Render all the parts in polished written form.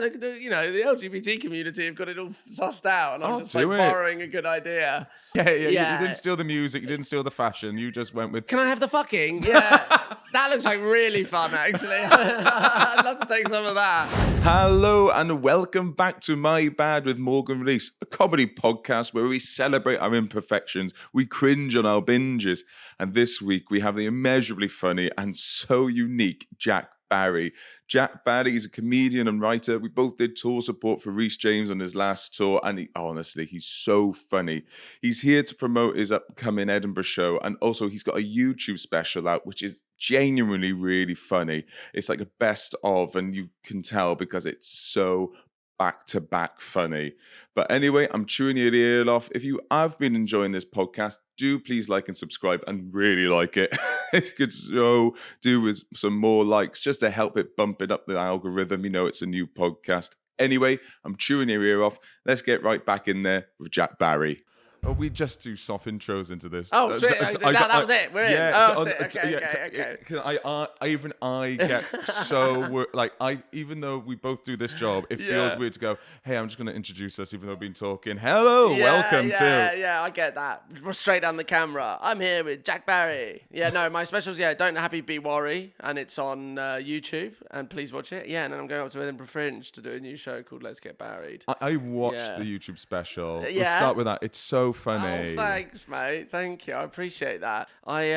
the LGBT community have got it all sussed out, and I'm just like do it. borrowing a good idea. Yeah. You didn't steal the music, you didn't steal the fashion, you just went with... Can I have the fucking? Yeah. That looks like really fun, actually. I'd love to take some of that. Hello and welcome back to My Bad with Morganrees, a comedy podcast where we celebrate our imperfections, we cringe on our binges, and this week we have the immeasurably funny and so unique Jack Barry. Jack Barry is a comedian and writer. We both did tour support for Rees on his last tour, and he's so funny. He's here to promote his upcoming Edinburgh show, and also he's got a YouTube special out, which is genuinely really funny. It's like a best of, and you can tell because it's so back-to-back funny. But anyway, I'm chewing your ear off. If you have been enjoying this podcast, do please like and subscribe and really like it. It could so do with some more likes just to help it bump it up the algorithm. You know, it's a new podcast. Anyway, I'm chewing your ear off. Let's get right back in there with Jack Barry. Oh, we just do soft intros into this. Oh, sweet. That was it. We're in. Okay. I get so even though we both do this job, it feels weird to go, hey, I'm just going to introduce us, even though I've been talking. Hello, welcome to. Yeah, I get that. Straight down the camera. I'm here with Jack Barry. Yeah, no, my specials, Don't Happy Be Worry, and it's on YouTube, and please watch it. Yeah, and then I'm going up to Edinburgh Fringe to do a new show called Let's Get Barried. I watched the YouTube special. Let's start with that. It's so funny. Oh, thanks, mate. Thank you. I appreciate that. It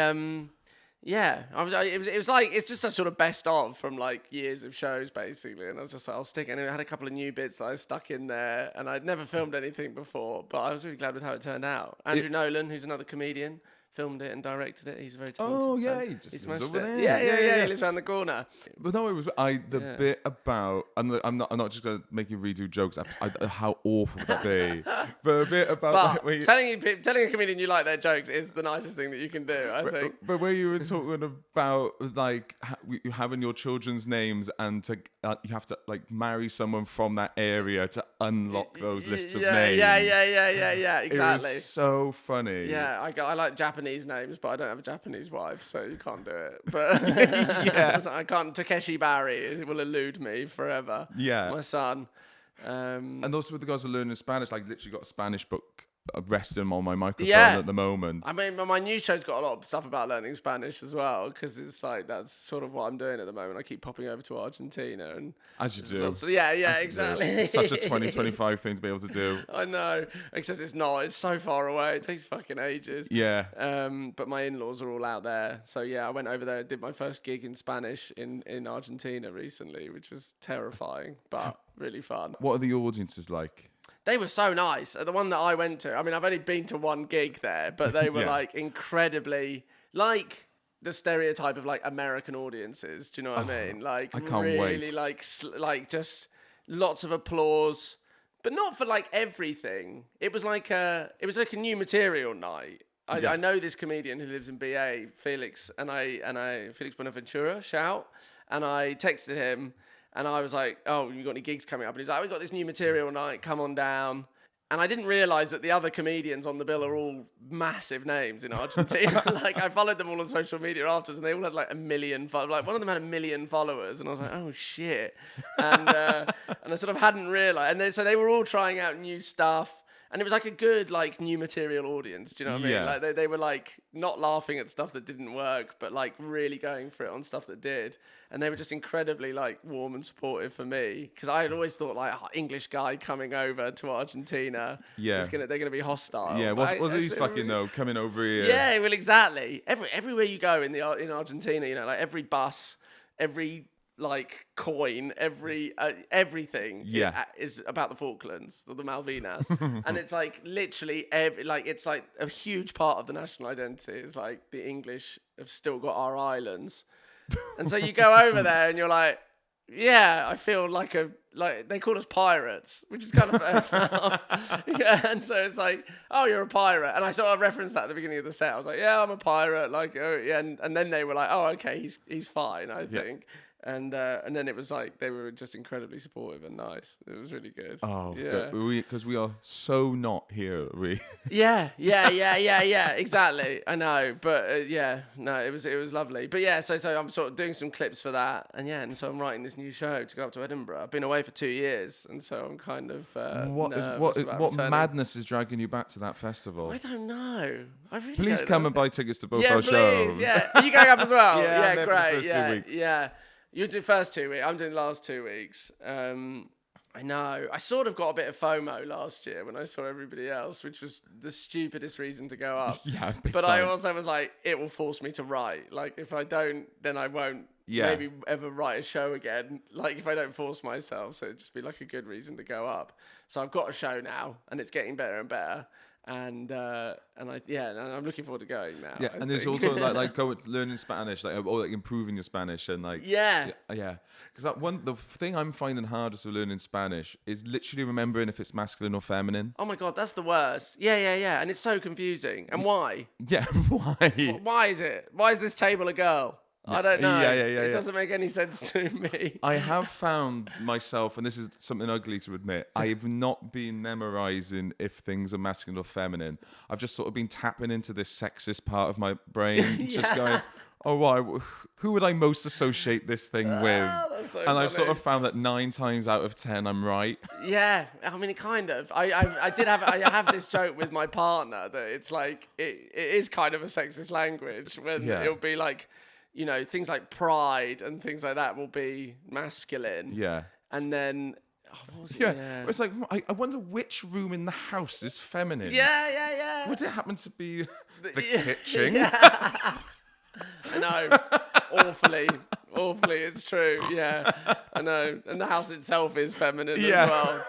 was like, it's just a sort of best of from like years of shows basically, and I was just like, I'll stick it. And I had a couple of new bits that I stuck in there, and I'd never filmed anything before, but I was really glad with how it turned out. Andrew Nolan, who's another comedian, filmed it and directed it. He's very talented. Oh yeah, he smashed it. There. Yeah. He lives around the corner. But no, it was bit about. And I'm not just gonna make you redo jokes. How awful would that be? But a bit about telling a comedian you like their jokes is the nicest thing that you can do, I think. But where you were talking about like having your children's names and to you have to like marry someone from that area to unlock those lists of names. Yeah. Exactly. It was so funny. Yeah, I like Japanese names, but I don't have a Japanese wife, so you can't do it. But I can't. Takeshi Barry, it will elude me forever. Yeah, my son. And also with the guys who are learning Spanish, like literally got a Spanish book resting on my microphone at the moment. I mean, my new show's got a lot of stuff about learning Spanish as well, because it's like that's sort of what I'm doing at the moment. I keep popping over to Argentina, and as you do. So exactly. It's such a 2025 thing to be able to do. I know, except it's not. It's so far away. It takes fucking ages. Yeah. But my in-laws are all out there, so I went over there. Did my first gig in Spanish in Argentina recently, which was terrifying but really fun. What are the audiences like? They were so nice. The one that I went to, I mean, I've only been to one gig there, but they were like incredibly, like the stereotype of like American audiences. Do you know what I mean? Like, I can't really wait. like just lots of applause, but not for like everything. It was like a new material night. I know this comedian who lives in BA, Felix, and Felix Bonaventura, shout, and I texted him. And I was like, oh, you got any gigs coming up? And he's like, we got this new material night, come on down. And I didn't realise that the other comedians on the bill are all massive names in Argentina. Like, I followed them all on social media afterwards, and they all had like 1 million followers. Like, one of them had 1 million followers, and I was like, oh, shit. And I sort of hadn't realised. And so they were all trying out new stuff. And it was like a good, like, new material audience, do you know what I mean? Like, they were, like, not laughing at stuff that didn't work, but, like, really going for it on stuff that did. And they were just incredibly, like, warm and supportive for me. Because I had always thought, like, English guy coming over to Argentina, they're going to be hostile. Yeah, what are these fucking, coming over here? Yeah, well, exactly. Everywhere you go in Argentina, you know, like, every bus, every like coin, everything is about the Falklands or the Malvinas. And it's like literally it's like a huge part of the national identity is like the English have still got our islands. And so you go over there and you're like, yeah, I feel like they call us pirates, which is kind of and so it's like, oh, you're a pirate. And I sort of referenced that at the beginning of the set. I was like, yeah, I'm a pirate. Like, oh, yeah. And then they were like, oh, okay, he's fine, I think. And then it was like they were just incredibly supportive and nice. It was really good. Oh, yeah. Because we are so not here. Yeah. Exactly. I know, but it was lovely. But yeah, so I'm sort of doing some clips for that, and so I'm writing this new show to go up to Edinburgh. I've been away for 2 years, and so I'm kind of what madness is dragging you back to that festival? I don't know. I really Please don't come know. and buy tickets to both our shows. Yeah, are you going up as well? Yeah, I'm there for the great. first 2 weeks. Yeah. You do first 2 weeks. I'm doing the last 2 weeks. I know. I sort of got a bit of FOMO last year when I saw everybody else, which was the stupidest reason to go up. Yeah, but time. I also was like, it will force me to write. Like, if I don't, then I won't maybe ever write a show again. Like, if I don't force myself. So it'd just be like a good reason to go up. So I've got a show now, and it's getting better and better. And I'm looking forward to going now. Yeah, and there's also like learning Spanish, or like improving your Spanish, and like yeah. Because the thing I'm finding hardest with learning Spanish is literally remembering if it's masculine or feminine. Oh my god, that's the worst. Yeah, and it's so confusing. And why? Yeah, why? Why is it? Why is this table a girl? I don't know. Yeah. It doesn't make any sense to me. I have found myself, and this is something ugly to admit, I have not been memorizing if things are masculine or feminine. I've just sort of been tapping into this sexist part of my brain, just going, oh, right, who would I most associate this thing with? That's so and funny. I've sort of found that 9 times out of 10, I'm right. Yeah, I mean, kind of. I have this joke with my partner that it's like, it is kind of a sexist language when it'll be like, you know, things like pride and things like that will be masculine. Yeah. And then, what was it? Yeah. It's like, I wonder which room in the house is feminine. Yeah. Would it happen to be the kitchen? Yeah. I know. Awfully, it's true. Yeah, I know. And the house itself is feminine as well.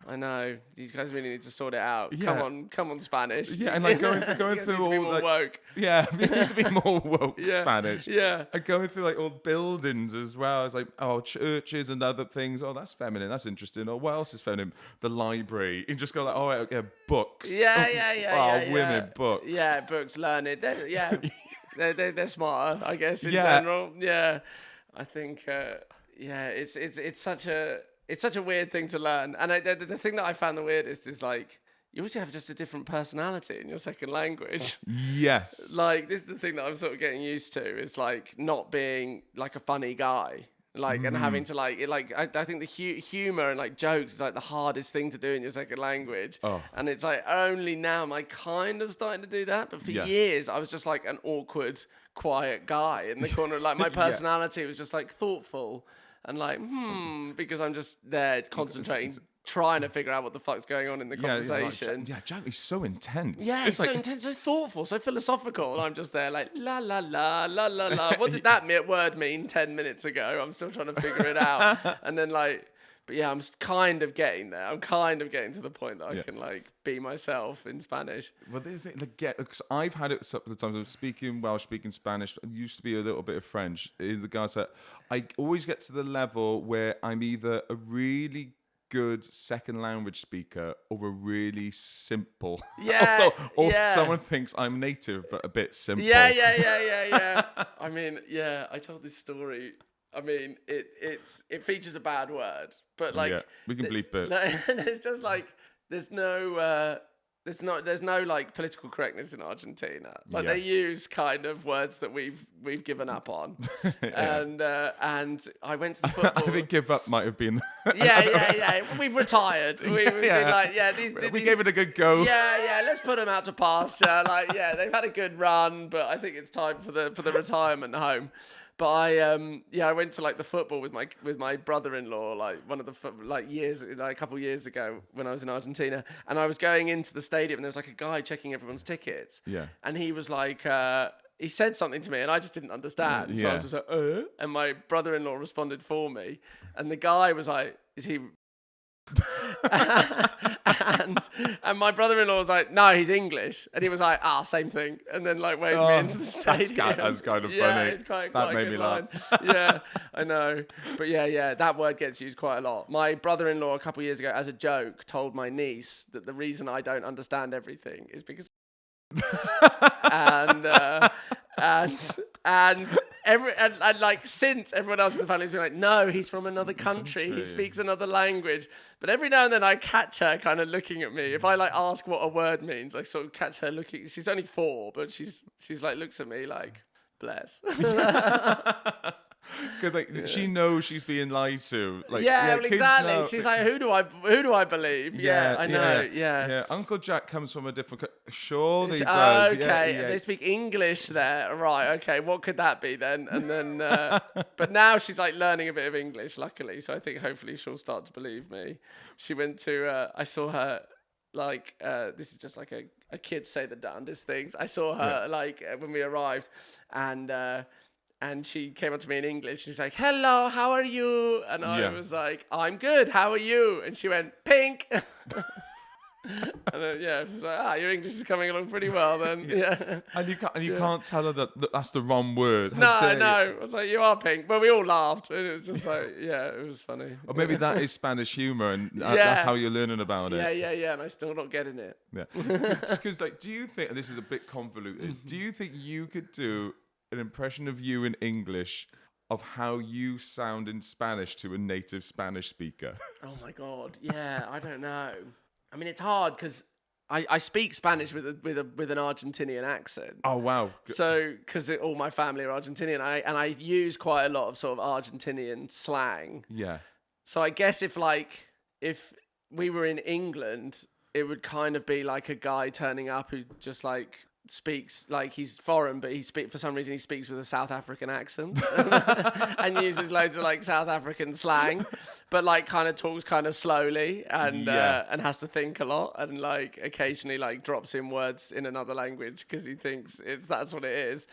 I know. These guys really need to sort it out. Yeah. Come on, Spanish. Yeah, and like going through all more woke. Yeah, it needs to be more woke Spanish. Yeah. And going through like all buildings as well. It's like, oh, churches and other things. Oh, that's feminine. That's interesting. Oh, what else is feminine? The library. You just go like, oh, okay, books. Yeah. Women, books. Yeah, books, learned. They're smarter, I guess, in general. Yeah. I think, it's such a weird thing to learn. And the thing that I found the weirdest is like, you also have just a different personality in your second language. Yes. Like, this is the thing that I'm sort of getting used to. Is like not being like a funny guy. Like, and having to I think the humor and like jokes is like the hardest thing to do in your second language. Oh. And it's like only now am I kind of starting to do that. But for years, I was just like an awkward, quiet guy in the corner. Like my personality was just like thoughtful and like, because I'm just there concentrating, trying to figure out what the fuck's going on in the conversation. Jack is so intense. Yeah, it's so intense, so thoughtful, so philosophical. And I'm just there like, la, la, la, la, la, la. What did that word mean 10 minutes ago? I'm still trying to figure it out. And then like, but yeah, I'm kind of getting there. I'm kind of getting to the point that I can like be myself in Spanish. Well, there's because I've had it a couple of times. I'm speaking Welsh, speaking Spanish. I used to be a little bit of French. Is the guys that I always get to the level where I'm either a really good second language speaker or a really simple. Yeah. Or someone thinks I'm native but a bit simple. Yeah. I mean, I told this story. I mean, it features a bad word, but like we can bleep it. There's just like there's no like political correctness in Argentina. Like they use kind of words that we've given up on. And I went to the football. I think give up might have been. We've retired. We've been like we gave it a good go. Yeah. Let's put them out to pasture. Like they've had a good run, but I think it's time for the retirement home. But I went to like the football with my brother-in-law like a couple years ago when I was in Argentina, and I was going into the stadium and there was like a guy checking everyone's tickets. Yeah. And he was like he said something to me and I just didn't understand. So I was just like, and my brother-in-law responded for me, and the guy was like, is he and my brother-in-law was like, no, he's English, and he was like, same thing, and then like waved me into the stadium. That's kind of funny. It's quite made me laugh. Yeah, I know, but that word gets used quite a lot. My brother-in-law a couple of years ago, as a joke, told my niece that the reason I don't understand everything is because and and like since everyone else in the family's been like, no, he's from another country. He speaks another language. But every now and then I catch her kind of looking at me. If I like ask what a word means, I sort of catch her looking. She's only 4, but she's like looks at me like, bless. Because like she knows she's being lied to. Like, well, kids exactly. know. She's like, who do I believe? Yeah, I know. Yeah. Uncle Jack comes from a different. Sure, he Oh, does. okay, they speak English there, right? Okay, what could that be then? And then, but now she's like learning a bit of English, luckily. So I think hopefully she'll start to believe me. She went to. I saw her. Like this is just like a kid say the darndest things. I saw her like when we arrived, and she came up to me in English. She's like, "Hello, how are you?" And I was like, "I'm good. How are you?" And she went, "Pink." And then she was like, your English is coming along pretty well then. Yeah. And you can't tell her that that's the wrong word. No. I was like, "You are pink." But we all laughed, and it was just like, it was funny. Or maybe that is Spanish humor, and that's how you're learning about it. Yeah, and I'm still not getting it. Yeah. Just because, like, do you think, and this is a bit convoluted, do you think you could do an impression of you in English of how you sound in Spanish to a native Spanish speaker? Oh my God. Yeah, I don't know. I mean, it's hard because I speak Spanish with an Argentinian accent. Oh wow! So because all my family are Argentinian, I use quite a lot of sort of Argentinian slang. Yeah. So I guess if we were in England, it would kind of be like a guy turning up who just like speaks like he's foreign, but for some reason he speaks with a South African accent and uses loads of like South African slang, but like kind of talks kind of slowly and has to think a lot and like occasionally like drops in words in another language because he thinks that's what it is.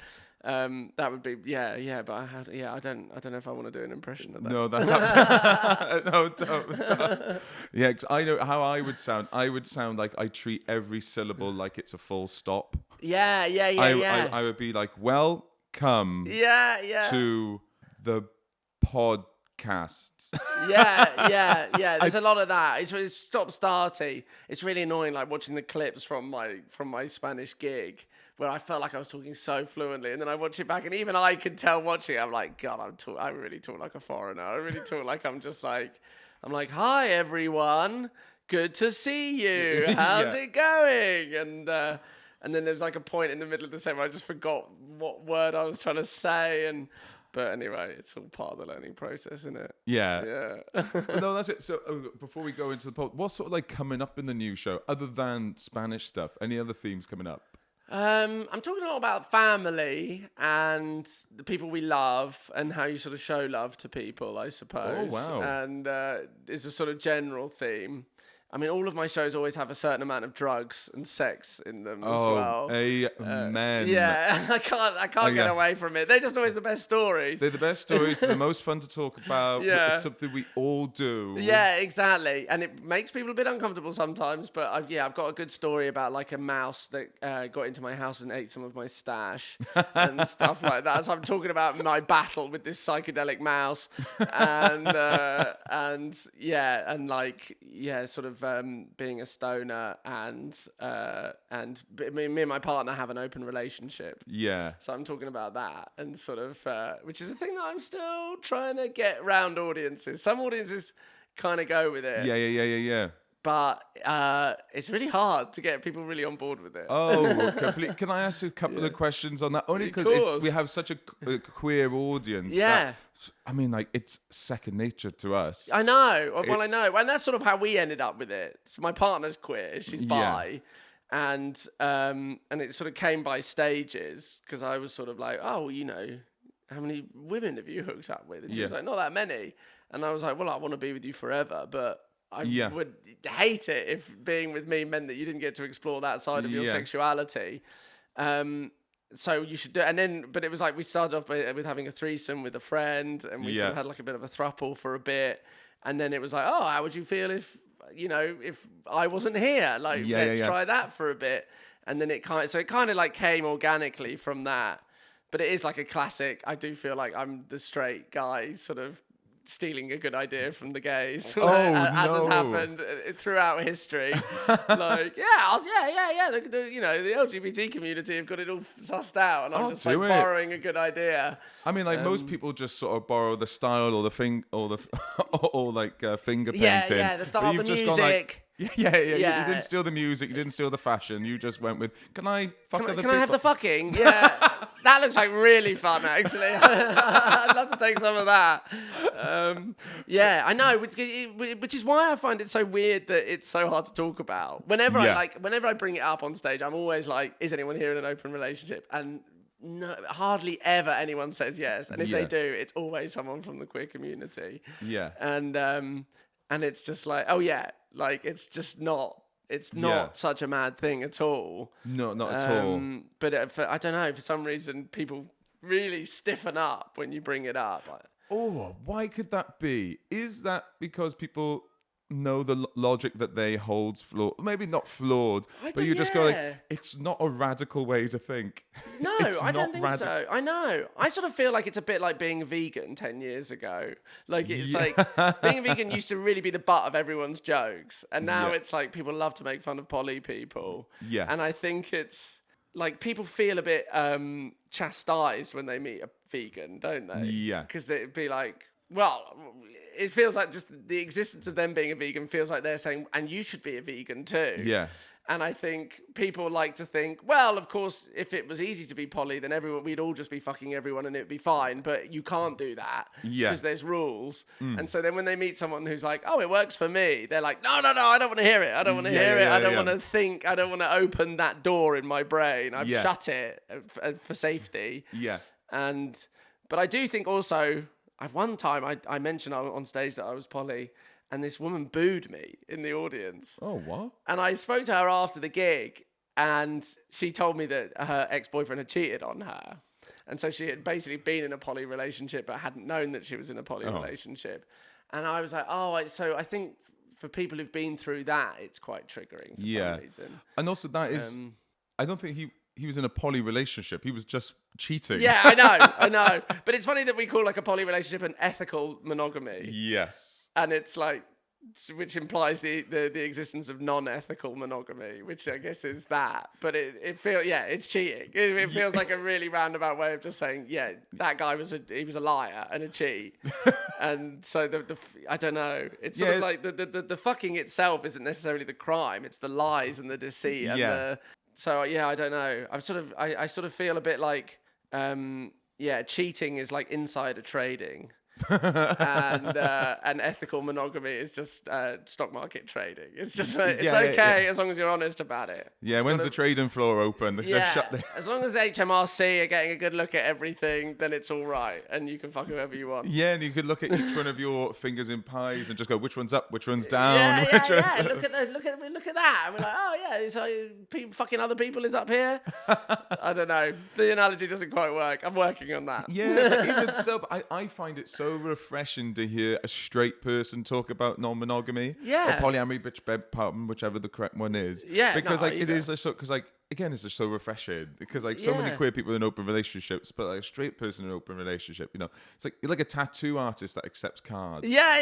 That would be but I don't know if I want to do an impression of that. No, that's absolutely no, don't. Yeah, because I know how I would sound. I would sound like I treat every syllable like it's a full stop. Yeah. I would be like, welcome to the podcasts. Yeah. There's a lot of that. It's stop-starty. It's really annoying, like watching the clips from my Spanish gig where I felt like I was talking so fluently, and then I watch it back, and even I could tell watching it, I'm like, God, I really talk like a foreigner. I really talk like I'm like, hi everyone, good to see you. How's it going? And then there was like a point in the middle of the same where I just forgot what word I was trying to say, but anyway, it's all part of the learning process, isn't it? Yeah. No, that's it. So before we go into the pod, what's sort of like coming up in the new show other than Spanish stuff? Any other themes coming up? I'm talking a lot about family and the people we love and how you sort of show love to people, I suppose. Oh, wow. And it's a sort of general theme. I mean, all of my shows always have a certain amount of drugs and sex in them as well. Amen. Yeah, I can't get away from it. They're just always the best stories. They're the best stories. They're the most fun to talk about. Yeah. It's something we all do. Yeah, exactly. And it makes people a bit uncomfortable sometimes. But I've got a good story about like a mouse that got into my house and ate some of my stash and stuff like that. So I'm talking about my battle with this psychedelic mouse, sort of being a stoner and me and my partner have an open relationship. Yeah. So I'm talking about that and sort of, which is a thing that I'm still trying to get round audiences. Some audiences kind of go with it. Yeah. But it's really hard to get people really on board with it. Oh, completely. Can I ask you a couple of questions on that? Only because we have such a queer audience. Yeah. It's second nature to us. I know. I know. And that's sort of how we ended up with it. So my partner's queer. She's bi. And it sort of came by stages because I was sort of like, oh, how many women have you hooked up with? And she was like, not that many. And I was like, well, I want to be with you forever, but I would hate it if being with me meant that you didn't get to explore that side of your sexuality. So you should do it. But it was like we started off with having a threesome with a friend, and we sort of had like a bit of a throuple for a bit. And then it was like, oh, how would you feel if I wasn't here? Like, let's try that for a bit. And then it kind of like came organically from that. But it is like a classic. I do feel like I'm the straight guy sort of stealing a good idea from the gays, Oh, as has no. happened throughout history. Like, the LGBT community have got it all sussed out, and I'm just like borrowing a good idea. I mean, like most people just sort of borrow the style or the thing or the or like finger painting. Yeah, the style, the music. Gone like, yeah. You didn't steal the music. You didn't steal the fashion. You just went with, can I fuck other people? Can I have the fucking? Yeah. That looks like really fun, actually. I'd love to take some of that. I know, which is why I find it so weird that it's so hard to talk about. Whenever I bring it up on stage, I'm always like, is anyone here in an open relationship? And no, hardly ever anyone says yes. And if they do, it's always someone from the queer community. Yeah. And it's just like, oh yeah, like it's just not. It's not such a mad thing at all. No, not at all. But I don't know, for some reason, people really stiffen up when you bring it up. Oh, why could that be? Is that because people know the logic that they hold's flawed? Maybe not flawed, but you just go like, it's not a radical way to think. No, I don't think so. I know. I sort of feel like it's a bit like being a vegan 10 years ago. Like, it's like, being a vegan used to really be the butt of everyone's jokes. And now it's like, people love to make fun of poly people. Yeah. And I think it's like, people feel a bit chastised when they meet a vegan, don't they? Yeah. Because it'd be like, well, it feels like just the existence of them being a vegan feels like they're saying, and you should be a vegan too. Yeah. And I think people like to think, well, of course, if it was easy to be poly, then we'd all just be fucking everyone and it'd be fine. But you can't do that because there's rules. And so then when they meet someone who's like, oh, it works for me, they're like, no, I don't want to hear it. I don't want to hear it. I don't want to think. I don't want to open that door in my brain. I've shut it for safety. Yeah. But I do think also, one time I mentioned on stage that I was poly, and this woman booed me in the audience. Oh, what? And I spoke to her after the gig, and she told me that her ex-boyfriend had cheated on her. And so she had basically been in a poly relationship, but hadn't known that she was in a poly relationship. And I was like, so I think for people who've been through that, it's quite triggering for some reason. And also that is, I don't think he was in a poly relationship. He was just cheating. Yeah, I know. But it's funny that we call like a poly relationship an ethical monogamy. Yes. And it's like, which implies the existence of non-ethical monogamy, which I guess is that. But it feels, it's cheating. It feels like a really roundabout way of just saying, that guy was a liar and a cheat. And so I don't know. It's sort of like the fucking itself isn't necessarily the crime. It's the lies and the deceit and so I don't know. I sort of feel a bit like cheating is like insider trading. and ethical monogamy is just stock market trading. It's just it's okay as long as you're honest about it. Yeah, when's the trading floor open? As long as the HMRC are getting a good look at everything, then it's all right, and you can fuck whoever you want. Yeah, and you could look at each one of your fingers in pies and just go, which one's up, which one's down. Look at that. And we're like, oh yeah, so people fucking other people is up here. I don't know. The analogy doesn't quite work. I'm working on that. Yeah, but even so, I find it so refreshing to hear a straight person talk about non-monogamy or polyamory, whichever the correct one is. Yeah, because it is just so, because again, it's just so refreshing because so many queer people in open relationships, but like a straight person in an open relationship, it's like you're like a tattoo artist that accepts cards. Yeah.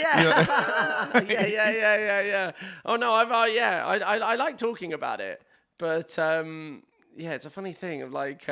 Yeah. Oh no, I like talking about it, but it's a funny thing of like.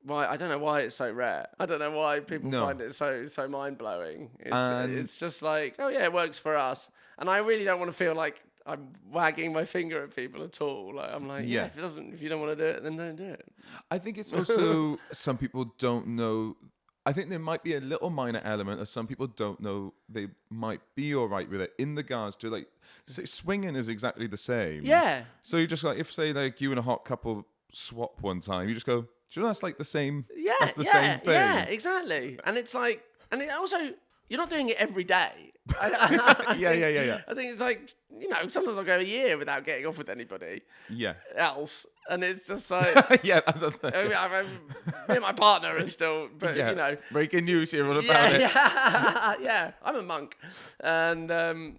Why I don't know why it's so rare. I don't know why people find it so mind blowing. It's just like, oh yeah, it works for us, and I really don't want to feel like I'm wagging my finger at people at all. Like, I'm like, if you don't want to do it, then don't do it. I think it's also some people don't know. I think there might be a little minor element of some people don't know they might be all right with it in regards to like swinging is exactly the same. Yeah. So you just like if say like you and a hot couple swap one time, you just go. Do you know that's like the same? Yeah, that's the same thing. Yeah, exactly. And it's like, and it also, you're not doing it every day. Yeah. I think it's like, sometimes I'll go a year without getting off with anybody. Yeah. Else, and it's just like, that's a thing. Me and my partner are still, but breaking news here all about it. Yeah, I'm a monk, and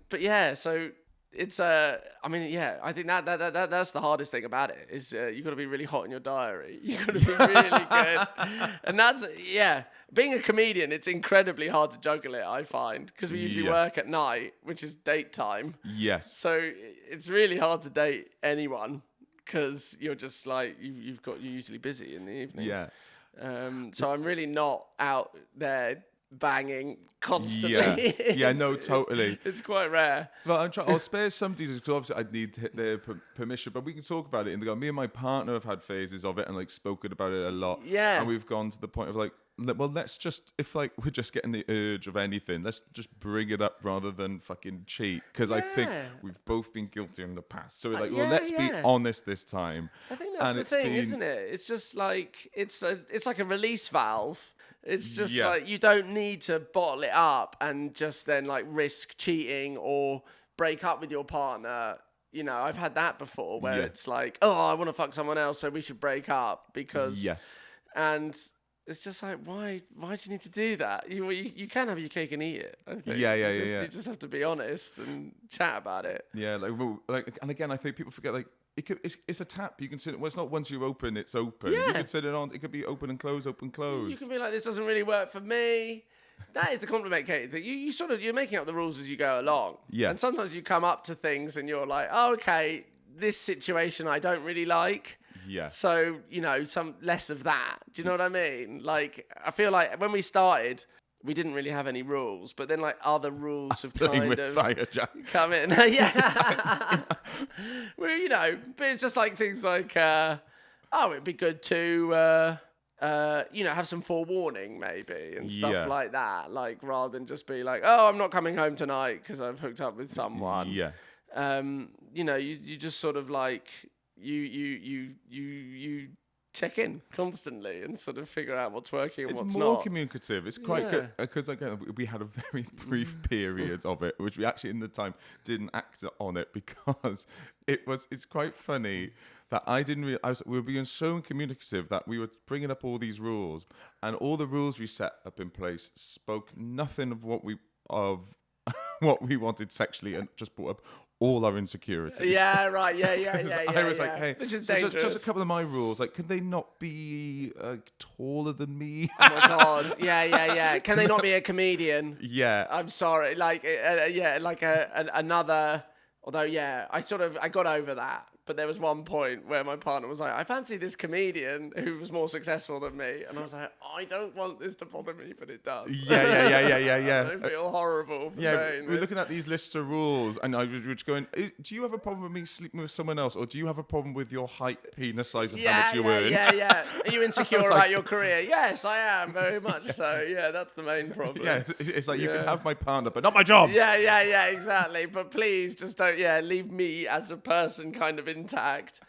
but so it's I mean, yeah, I think that's the hardest thing about it is you've got to be really hot in your diary. You've got to be really good, and that's being a comedian, it's incredibly hard to juggle it, I find, because we usually work at night, which is date time. Yes. So it's really hard to date anyone because you're just like you're usually busy in the evening. Yeah. So I'm really not out there banging constantly. Yeah, no, totally. It's quite rare. Well, I'll spare some details because obviously I'd need their permission, but we can talk about it. Me and my partner have had phases of it and like spoken about it a lot. Yeah. And we've gone to the point of like, well, let's just, if like we're just getting the urge of anything, let's just bring it up rather than fucking cheat. Because I think we've both been guilty in the past. So we're like, well, let's be honest this time. I think that's the thing, isn't it? It's just like, it's like a release valve. It's just like, you don't need to bottle it up and just then like risk cheating or break up with your partner. You know, I've had that before where it's like, oh, I want to fuck someone else, so we should break up because... Yes. And it's just like, why do you need to do that? You can have your cake and eat it, I think. You just have to be honest and chat about it. Yeah, and again, I think people forget, like, it's a tap. You can turn it. Well, it's not once you open, it's open. Yeah. You can turn it on. It could be open and close, open, close. You can be like, this doesn't really work for me. That is the complicated thing. You're making up the rules as you go along. Yeah. And sometimes you come up to things and you're like, oh, okay, this situation I don't really like. Yeah. So, some less of that. Do you know what I mean? Like, I feel like when we started, we didn't really have any rules, but then like other rules have kind of come in. Yeah. Well, but it's just like things like, it'd be good to, have some forewarning maybe and stuff like that. Like rather than just be like, oh, I'm not coming home tonight because I've hooked up with someone. Yeah. You just sort of like, you check in constantly and sort of figure out what's working and what's not. It's more communicative. It's quite good because again we had a very brief period of it, which we actually in the time didn't act on it because it's quite funny that I didn't realize we were being so communicative that we were bringing up all these rules, and all the rules we set up in place spoke nothing of what we wanted sexually, and just brought up all our insecurities. Yeah, right. Yeah. I was like, hey, which is so dangerous. just a couple of my rules. Like, can they not be taller than me? Oh my god. Yeah. Can they not be a comedian? Yeah. I'm sorry. Like, another. Although, I got over that. But there was one point where my partner was like, I fancy this comedian who was more successful than me. And I was like, I don't want this to bother me, but it does. Yeah. I feel horrible for saying we're looking at these lists of rules, and I was just going, do you have a problem with me sleeping with someone else? Or do you have a problem with your height, penis size, and how much you earn? Yeah. Are you insecure about your career? Yes, I am, very much so. Yeah, that's the main problem. Yeah, it's like, you can have my partner, but not my jobs. Yeah, exactly. But please, just don't, leave me as a person kind of intact.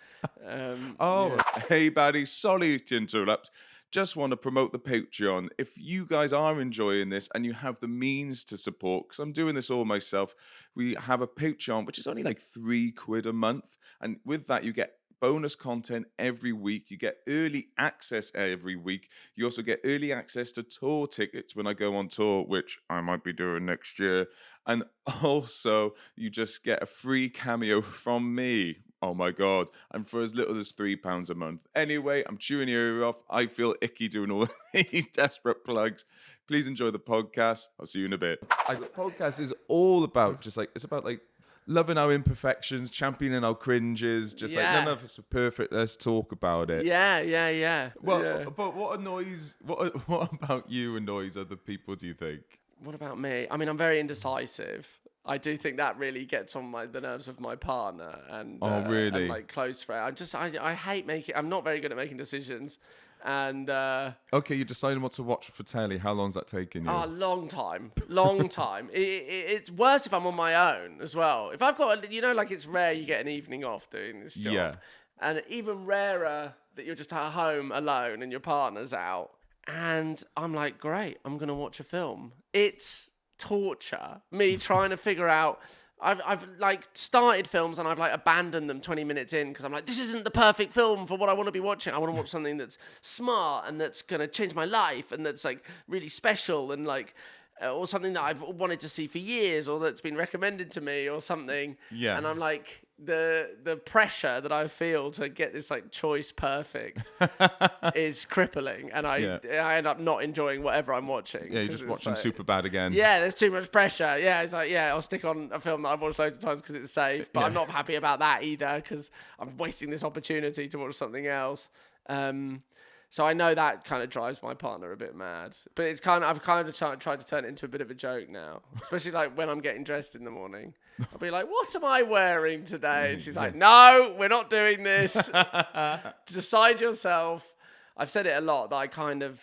Hey buddy, sorry to interrupt. Just want to promote the Patreon. If you guys are enjoying this and you have the means to support, because I'm doing this all myself, we have a Patreon which is only like £3 a month, and with that you get bonus content every week. You get early access every week. You also get early access to tour tickets when I go on tour, which I might be doing next year. And also, you just get a free cameo from me. Oh my God. And for as little as £3 a month. Anyway, I'm chewing your ear off. I feel icky doing all these desperate plugs. Please enjoy the podcast. I'll see you in a bit. The podcast is all about it's about loving our imperfections, championing our cringes, like none of us are perfect. Let's talk about it. Yeah. But what about you annoys other people, do you think? What about me? I mean, I'm very indecisive. I do think that really gets on the nerves of my partner and really? And like close friend. I hate I'm not very good at making decisions. And okay, you're deciding what to watch for telly. How long's that taking you? A long time. It's worse if I'm on my own as well. If I've got, it's rare you get an evening off doing this job. Yeah. And even rarer that you're just at home alone and your partner's out. And I'm like, great, I'm going to watch a film. It's torture. Me trying to figure out... I've started films and I've abandoned them 20 minutes in because I'm like, this isn't the perfect film for what I want to be watching. I want to watch something that's smart and that's going to change my life and that's really special and or something that I've wanted to see for years, or that's been recommended to me, or something. Yeah. And I'm like, the pressure that I feel to get this like choice perfect is crippling, and I end up not enjoying whatever I'm watching. Yeah, you're just watching Superbad again. Yeah, there's too much pressure. Yeah, it's like, I'll stick on a film that I've watched loads of times because it's safe, but I'm not happy about that either because I'm wasting this opportunity to watch something else. So I know that kind of drives my partner a bit mad, but I've kind of tried to turn it into a bit of a joke now, especially like when I'm getting dressed in the morning. I'll be like, what am I wearing today? And she's like, no, we're not doing this. Decide yourself. I've said it a lot that I kind of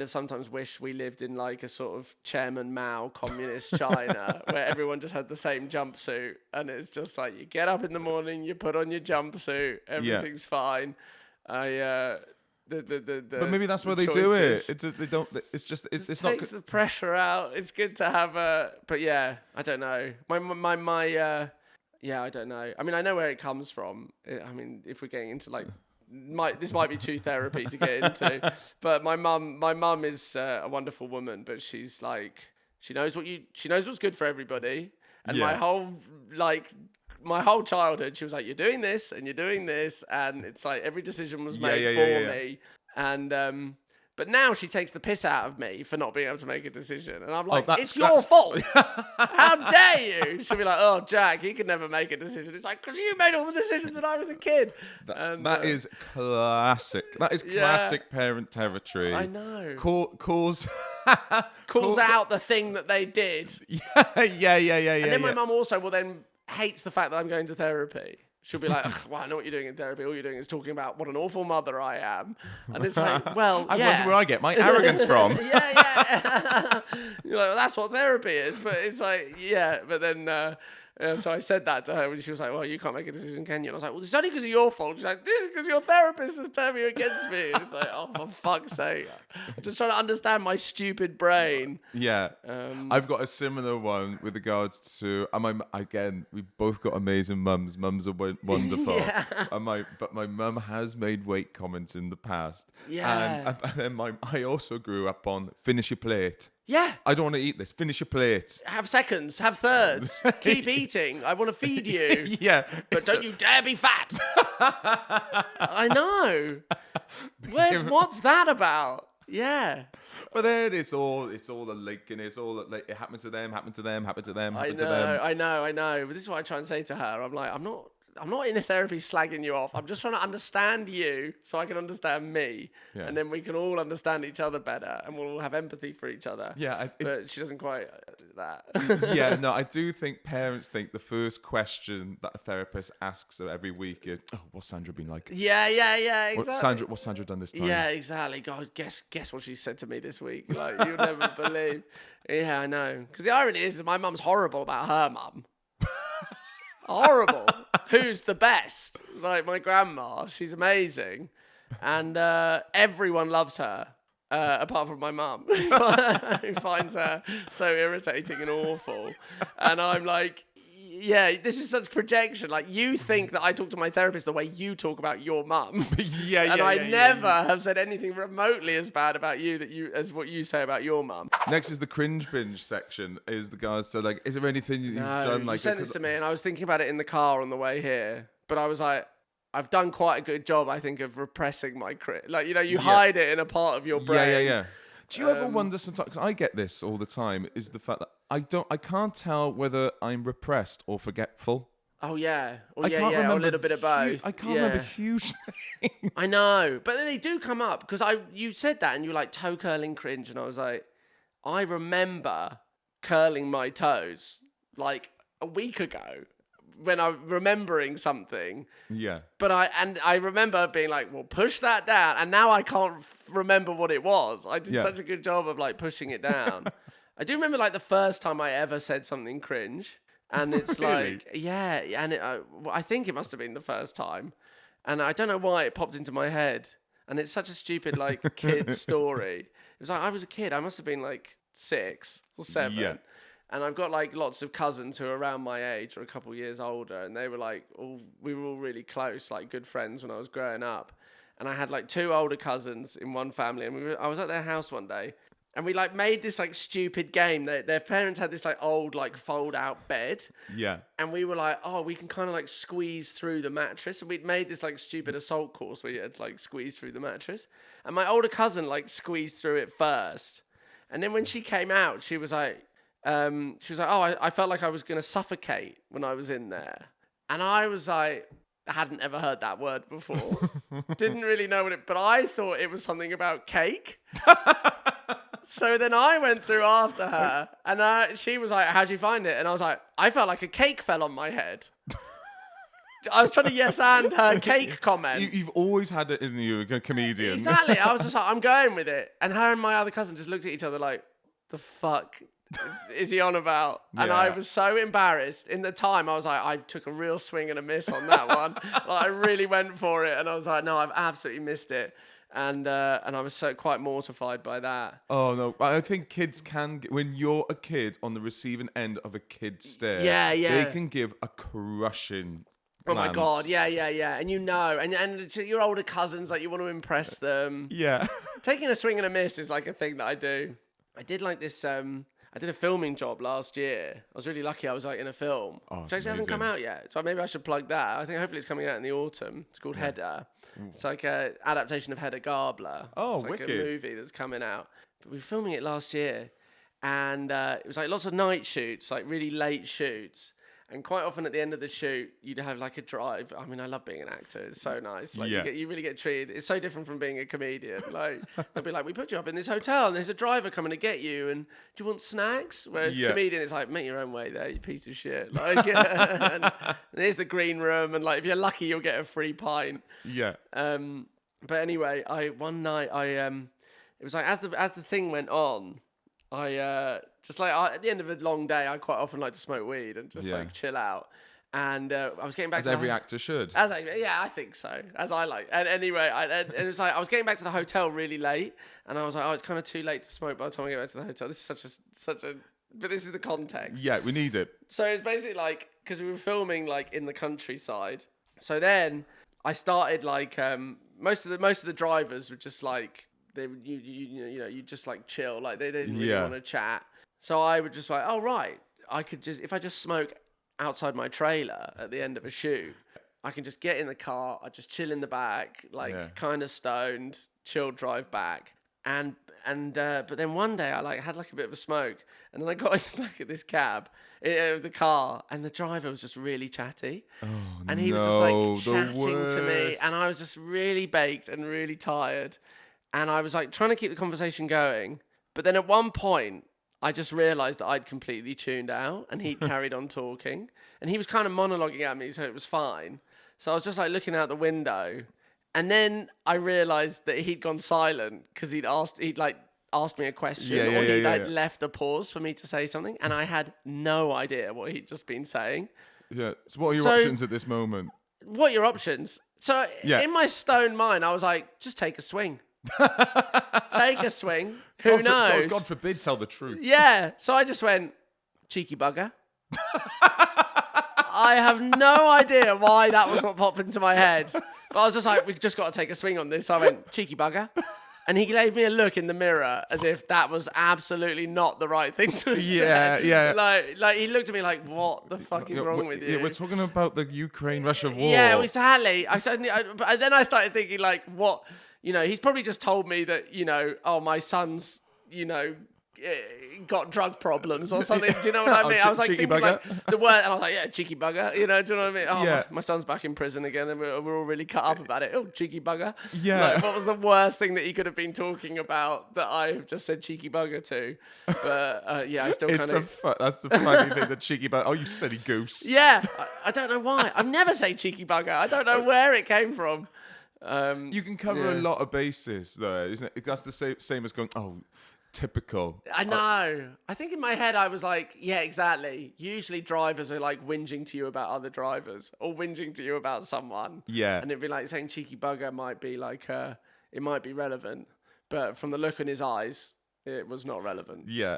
sometimes wish we lived in like a sort of Chairman Mao communist China where everyone just had the same jumpsuit, and it's just like you get up in the morning, you put on your jumpsuit, everything's fine. But maybe that's why they do it. It's just they don't. It's just it's not. Takes the pressure out. It's good to have a. But yeah, I don't know. I don't know. I mean, I know where it comes from. I mean, if we're getting into like, this might be too therapy to get into. But my mum is a wonderful woman, but she's like, she knows what's good for everybody, and my whole childhood, she was like, you're doing this and you're doing this. And it's like every decision was made for me. And, but now she takes the piss out of me for not being able to make a decision. And I'm like, it's your fault. How dare you? She'll be like, oh, Jack, he could never make a decision. It's like, because you made all the decisions when I was a kid. That is classic. That is classic parent territory. I know. Calls out the thing that they did. Yeah. And then my mum also will then hates the fact that I'm going to therapy. She'll be like, well, I know what you're doing in therapy. All you're doing is talking about what an awful mother I am. And it's like, well, I wonder where I get my arrogance from. Yeah. You're like, well, that's what therapy is. But it's like, but then... so I said that to her when she was like, well, you can't make a decision, can you? And I was like, well, it's only because of your fault. She's like, this is because your therapist has turned me against me. And it's like, oh, for fuck's sake. I'm just trying to understand my stupid brain. Yeah. I've got a similar one with regards to, again, we've both got amazing mums. Mums are wonderful. But my mum has made weight comments in the past. Yeah. And then I also grew up on finish your plate. Yeah. I don't want to eat this. Finish your plate. Have seconds. Have thirds. Keep eating. I want to feed you. Yeah. But don't you dare be fat. I know. What's that about? Yeah. But then it's all the link, and it's all like it happened to them. I know. But this is what I try and say to her. I'm like, I'm not in a therapy slagging you off. I'm just trying to understand you so I can understand me. Yeah. And then we can all understand each other better and we'll all have empathy for each other. Yeah. But she doesn't quite do that. Yeah, no, I do think parents think the first question that a therapist asks every week is, oh, what's Sandra been like? Yeah, exactly. What's Sandra done this time? Yeah, exactly. God, guess what she said to me this week. Like, you'll never believe. Yeah, I know. Because the irony is that my mum's horrible about her mum. Horrible. Who's the best? Like my grandma, she's amazing, and everyone loves her apart from my mum, who finds her so irritating and awful. And I'm like, yeah, this is such projection. Like, you think that I talk to my therapist the way you talk about your mum. And I never have said anything remotely as bad about you as what you say about your mum. Next is the cringe binge section. Is the guys to like, is there anything you've done? Like, you sent this to me, and I was thinking about it in the car on the way here. But I was like, I've done quite a good job, I think, of repressing my cringe. Like, you hide it in a part of your brain. Yeah. Do you ever wonder sometimes? Because I get this all the time. Is the fact that I can't tell whether I'm repressed or forgetful. Oh yeah, I can't remember a little bit of both. I can't remember huge things. I know, but then they do come up because you said that and you were like toe curling cringe, and I was like, I remember curling my toes like a week ago when I'm remembering something. Yeah. But I remember being like, well, push that down, and now I can't remember what it was. I did such a good job of like pushing it down. I do remember like the first time I ever said something cringe, and it's really? like, yeah, and I think it must have been the first time, and I don't know why it popped into my head, and it's such a stupid like kid story. It was like I was a kid. I must have been like 6 or 7. Yeah. And I've got like lots of cousins who are around my age or a couple of years older, and they were like, we were all really close, like good friends when I was growing up. And I had like 2 older cousins in one family, and I was at their house one day, And we like made this like stupid game. Their parents had this like old like fold out bed. Yeah. And we were like, oh, we can kind of like squeeze through the mattress. And we'd made this like stupid assault course where you had to like squeeze through the mattress. And my older cousin like squeezed through it first. And then when she came out, she was like, oh, I felt like I was going to suffocate when I was in there. And I was like, I hadn't ever heard that word before. Didn't really know but I thought it was something about cake. So then I went through after her, and she was like, how'd you find it? And I was like, I felt like a cake fell on my head. I was trying to yes and her cake comment. You've always had it in you, a comedian. Exactly. I was just like, I'm going with it. And her and my other cousin just looked at each other like, the fuck is he on about? And I was so embarrassed. In the time, I was like, I took a real swing and a miss on that one. Like, I really went for it. And I was like, no, I've absolutely missed it. And I was so quite mortified by that. Oh no! I think kids can, when you're a kid on the receiving end of a kid stare, they can give a crushing glance. Oh my god! Yeah. And and to your older cousins, like you want to impress them. Yeah. Taking a swing and a miss is like a thing that I do. I did like this. I did a filming job last year. I was really lucky. I was like in a film, which actually hasn't come out yet. So maybe I should plug that. I think hopefully it's coming out in the autumn. It's called Hedda. It's like an adaptation of Hedda Gabler. Oh, it's like wicked. a movie that's coming out. But we were filming it last year, and it was like lots of night shoots, like really late shoots. And quite often at the end of the shoot, you'd have like a drive. I mean, I love being an actor. It's so nice. Like you really get treated. It's so different from being a comedian. Like they'll be like, we put you up in this hotel and there's a driver coming to get you. And do you want snacks? Whereas comedian is like, make your own way there, you piece of shit. Like, and here's the green room. And like, if you're lucky, you'll get a free pint. Yeah. But anyway, one night it was like, as the thing went on, at the end of a long day, I quite often like to smoke weed and just like chill out. And I was getting back as to every actor should. I think so. As I like. And anyway, and it was like I was getting back to the hotel really late, and I was like, oh, it's kind of too late to smoke by the time I get back to the hotel. This is such a. But this is the context. Yeah, we need it. So it's basically like because we were filming like in the countryside. So then I started like most of the drivers were just like. You just like chill, like they didn't really want to chat. So I would just like, oh right, I could just if I just smoke outside my trailer at the end of a shoot, I can just get in the car, I just chill in the back, like kind of stoned, chill drive back. But then one day I like had like a bit of a smoke, and then I got in the back of this cab, of the car, and the driver was just really chatty, and he was just like chatting to me, and I was just really baked and really tired. And I was like trying to keep the conversation going. But then at one point, I just realized that I'd completely tuned out and he'd carried on talking. And he was kind of monologuing at me, so it was fine. So I was just like looking out the window. And then I realized that he'd gone silent because he'd asked me a question or he'd left a pause for me to say something. And I had no idea what he'd just been saying. Yeah. So what are your options at this moment? What are your options? So in my stone mind, I was like, just take a swing. Take a swing. Who knows? God forbid, tell the truth. Yeah. So I just went, cheeky bugger. I have no idea why that was what popped into my head. But I was just like, we've just got to take a swing on this. So I went, cheeky bugger. And he gave me a look in the mirror as if that was absolutely not the right thing to have said. Yeah. Like he looked at me like, what the fuck is wrong with you? Yeah, we're talking about the Ukraine-Russia war. Yeah, exactly. But then I started thinking like, what? He's probably just told me that, my son's, got drug problems or something. Do you know what I mean? I was like thinking like the word, and I was like, yeah, cheeky bugger. Do you know what I mean? Oh, my son's back in prison again, and we're all really cut up about it. Oh, cheeky bugger. Yeah. Like, what was the worst thing that he could have been talking about that I just said cheeky bugger to? But I still kind of. That's the funny thing, the cheeky bugger. Oh, you silly goose. Yeah, I don't know why. I've never said cheeky bugger. I don't know where it came from. You can cover a lot of bases, though, isn't it? That's the same as going, oh. Typical. I know. I think in my head I was like, yeah, exactly. Usually drivers are like whinging to you about other drivers or whinging to you about someone. Yeah. And it'd be like saying cheeky bugger might be like, it might be relevant. But from the look in his eyes, it was not relevant. Yeah.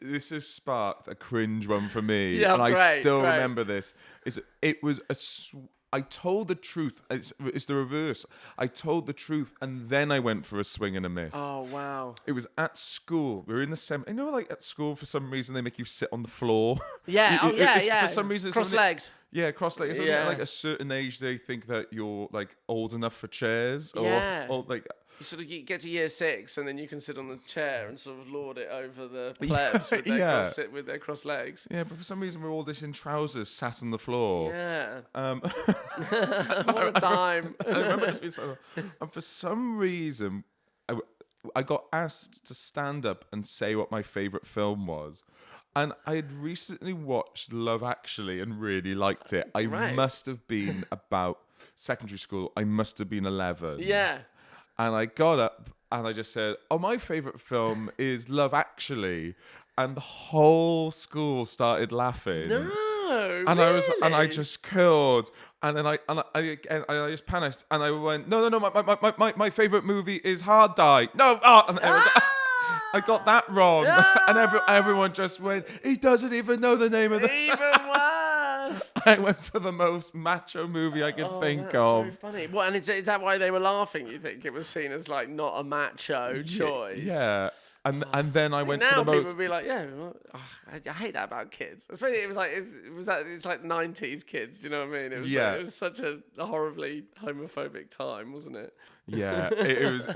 This has sparked a cringe one for me. Yeah, and great, I still remember this. It was I told the truth. It's the reverse. I told the truth, and then I went for a swing and a miss. Oh, wow. It was at school. We were in the like at school, for some reason, they make you sit on the floor. Yeah, For some reason, it's cross-legged. Yeah, cross-legged. It's only at like a certain age they think that you're like old enough for chairs, or like. You sort of get to year 6, and then you can sit on the chair and sort of lord it over the plebs with their cross legs. Yeah, but for some reason we're all just in trousers, sat on the floor. Yeah. What a time. I remember this being so. And for some reason, I got asked to stand up and say what my favourite film was. And I had recently watched Love Actually and really liked it. I must have been about secondary school. I must have been 11. Yeah. And I got up and I just said, "Oh, my favourite film is Love Actually," and the whole school started laughing. No, and really? I just curled, and then I just panicked, and I went, "No, my favourite movie is Hard Die." No, I got that wrong, and everyone just went, "He doesn't even know the name of the." Even worse. I went for the most macho movie I could think that's of. So funny. What? And is that why they were laughing? You think it was seen as like not a macho choice? Yeah. And then I went for the most. Now people would be like, yeah, I hate that about kids. Especially it's like 90s kids. Do you know what I mean? It was it was such a horribly homophobic time, wasn't it? Yeah, it was.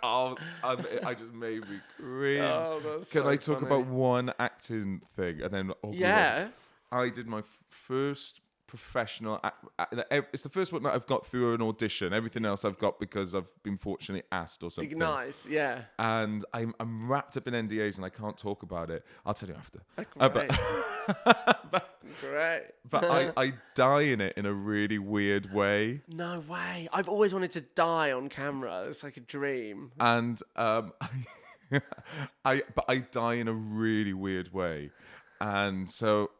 I just made me cringe. Oh, that's Can so I talk funny. about one acting thing and then? I did my first professional. It's the first one that I've got through an audition. Everything else I've got because I've been fortunately asked or something. Nice, yeah. And I'm wrapped up in NDAs and I can't talk about it. I'll tell you after. Great. But I die in it in a really weird way. No way. I've always wanted to die on camera. It's like a dream. And I die in a really weird way. And so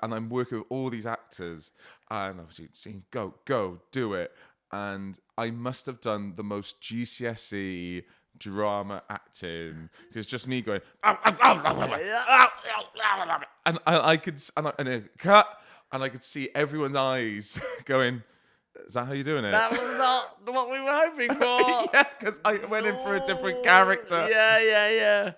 and I'm working with all these actors and obviously saying go do it, and I must have done the most GCSE drama acting because just me going and I could cut and I could see everyone's eyes going, "Is that how you're doing it?" That was not what we were hoping for. Yeah, because I went in for a different character. Yeah.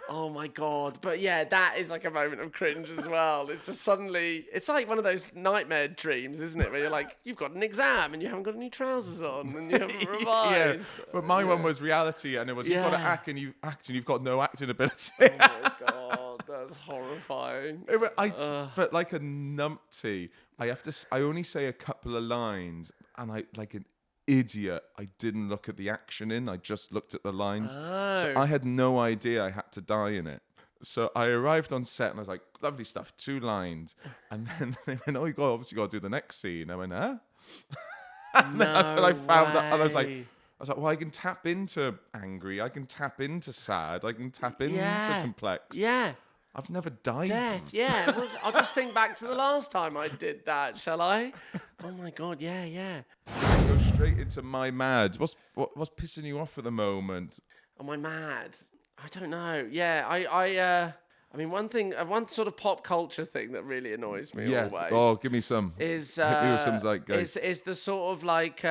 Oh my God. But yeah, that is like a moment of cringe as well. It's just suddenly, it's like one of those nightmare dreams, isn't it? Where you're like, you've got an exam and you haven't got any trousers on and you haven't revised. Yeah, but my one was reality, and it was you've got to act and you've got no acting ability. Oh my God, that's horrifying. But like a numpty, I only say a couple of lines, and I like an idiot. I didn't look at the action I just looked at the lines. So I had no idea I had to die in it. So I arrived on set and I was like, "Lovely stuff, 2 lines." And then they went, "Oh, obviously got to do the next scene." I went, "Huh?" And that's when I found out. And I was like, "Well, I can tap into angry. I can tap into sad. I can tap into complex." Yeah. I've never died. Death, yeah. Well, I'll just think back to the last time I did that, shall I? Oh my God, yeah. Go straight into my mad. What's pissing you off at the moment? Am I mad? I don't know. Yeah, I mean, one sort of pop culture thing that really annoys me always. Oh, give me some. Is hit me with some zeitgeist. Is the sort of like